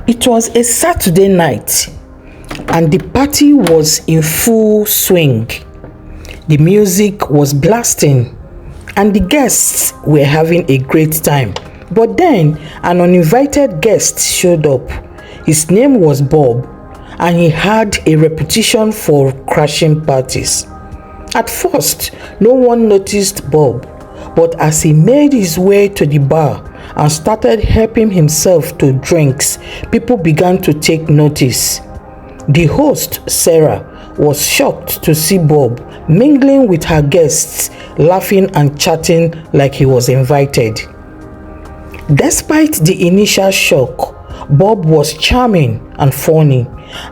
It was a Saturday night and the party was in full swing. The music was blasting and the guests were having a great time. But then an uninvited guest showed up. His name was Bob and he had a reputation for crashing parties. At first, no one noticed Bob, but as he made his way to the bar and started helping himself to drinks, people began to take notice. The host, Sarah, was shocked to see Bob mingling with her guests, laughing and chatting like he was invited. Despite the initial shock, Bob was charming and funny,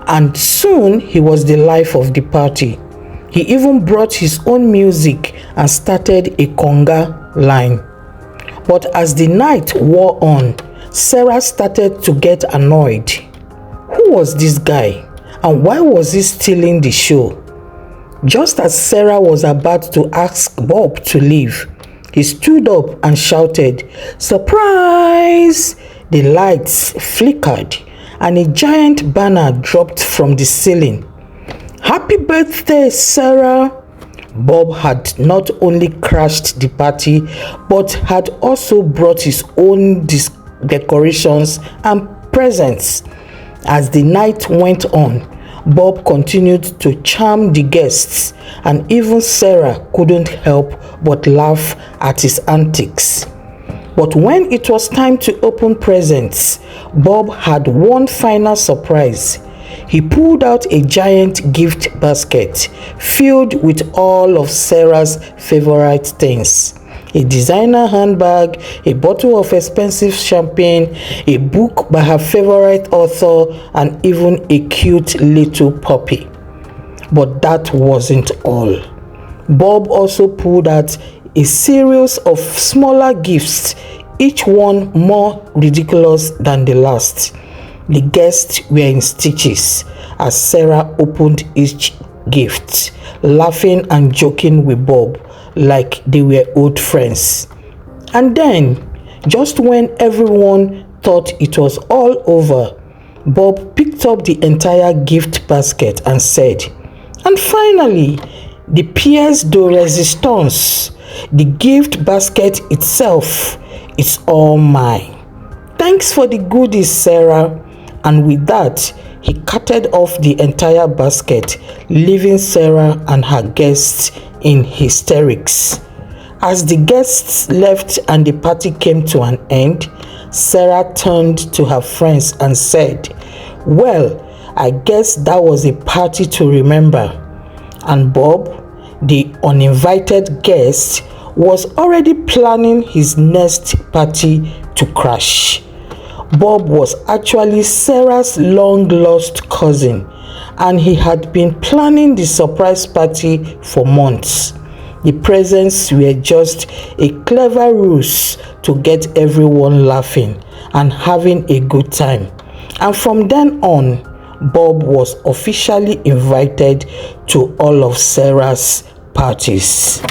and soon he was the life of the party. He even brought his own music and started a conga line. But as the night wore on, Sarah started to get annoyed. Who was this guy? And why was he stealing the show? Just as Sarah was about to ask Bob to leave, he stood up and shouted, "Surprise!" The lights flickered and a giant banner dropped from the ceiling. "Happy birthday, Sarah!" Bob had not only crashed the party, but had also brought his own decorations and presents. As the night went on, Bob continued to charm the guests, and even Sarah couldn't help but laugh at his antics. But when it was time to open presents, Bob had one final surprise. He pulled out a giant gift basket filled with all of Sarah's favorite things. A designer handbag, a bottle of expensive champagne, a book by her favorite author, and even a cute little puppy. But that wasn't all. Bob also pulled out a series of smaller gifts, each one more ridiculous than the last. The guests were in stitches as Sarah opened each gift, laughing and joking with Bob like they were old friends. And then, just when everyone thought it was all over, Bob picked up the entire gift basket and said, "And finally, the pièce de résistance, the gift basket itself, it's all mine. Thanks for the goodies, Sarah." And with that, he carted off the entire basket, leaving Sarah and her guests in hysterics. As the guests left and the party came to an end, Sarah turned to her friends and said, "Well, I guess that was a party to remember." And Bob, the uninvited guest, was already planning his next party to crash. Bob was actually Sarah's long-lost cousin, and he had been planning the surprise party for months. The presents were just a clever ruse to get everyone laughing and having a good time. And from then on, Bob was officially invited to all of Sarah's parties.